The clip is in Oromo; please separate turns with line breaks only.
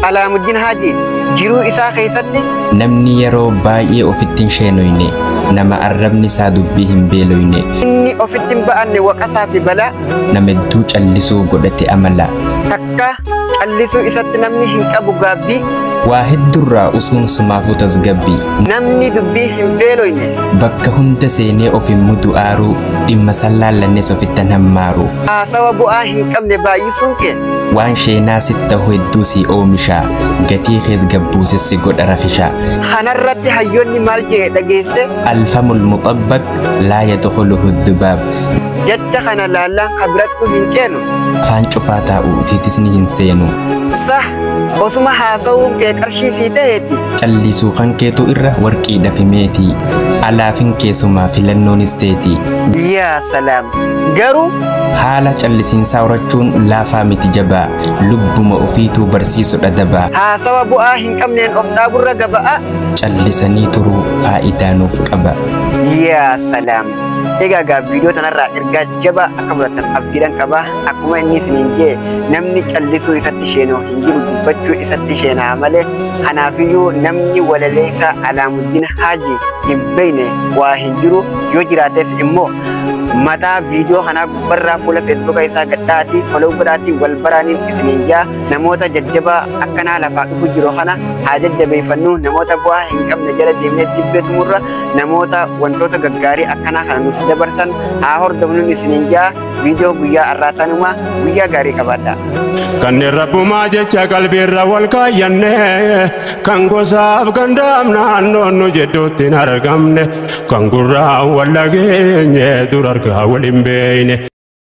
Alaamuddin Haji jiruu isaa keessatti
namni yeroo baay'ee ofittiin sheenoyne nama arrabni isaa dubbii hin beeloyne
inni ofittiin ba'anne waqasaa fi balaa
nama hedduu callisuu godhate amala
takka callisuu isatti namni hin qabu gaabbii
waa heddurraa usuun sumaafuu tasgabbii
namni dubbii hin beeloyne
bakka hunda seenee ofin mudu aaruu dhimma sallaallannes ofittan hammaaru
haasawa bu'aa hin qabne baay'isuun kee
waan sheenaa sitta hedduu si oomishaa gatii kees gabbuusessi godha rafishaa
kanarratti hayyoonni maal jedhe dhageesse
alfamul muxabbaq laa yadkhuluhu dhubaab
jecha kana laallaan kabrattuu hin ceenu
afaan cufaa taa'u tiitisni hin seenu
sah osuma haasawuun kee qarshii sii ta'eeti
callisuu kan keetu irra warqii dhafimeeti alaafin keessumaa filannoonis teeti
yaa salaam garuu
haala callisiinsaa horachuun laafaa miti jabaa lubbuma ofiituu barsiisudha dabaa
haasawa bu'aa hin qabneen of dhaaburra gaba'a
callisanii turuu faayidaa nuuf qaba
yaa salaam egaa viidiyoo tanarraa ergaa jabaa akka fudhatan abdiidhaan qaba akkuma inni isiniin jee namni callisuu isatti sheenoo hin jiru dubbachuu isatti sheenaa malee kanaafiyyuu namni walaleessaa Alaamuddin Haji hin beekne waa hin jiru yoo jiraates immoo mataa viidiyoo kanaa gubbarraa fuula feesbuuka isaa gadhaati follow godhaati wal baraaniin isiniin jaa namoota jajjabaa akkanaa lafaa dhufu jiru kana haa jajjabeeffannu namoota bu'aa hin qabne jala deemnee dibbeetumurra namoota wantoota gaggaarii akkanaa kana nuuf dabarsan haa hordofnuun isiniin jaa viidiyoo guyyaa arraatanuma guyyaa gaarii qabaadha.
Kan rabbumaa jecha qalbiirra wal kaayyanne kan gosaaf gandaam naannoon nu jedhuutti hin argamne kan gurraa wal dhageenye dur argaa wal hin beeyne.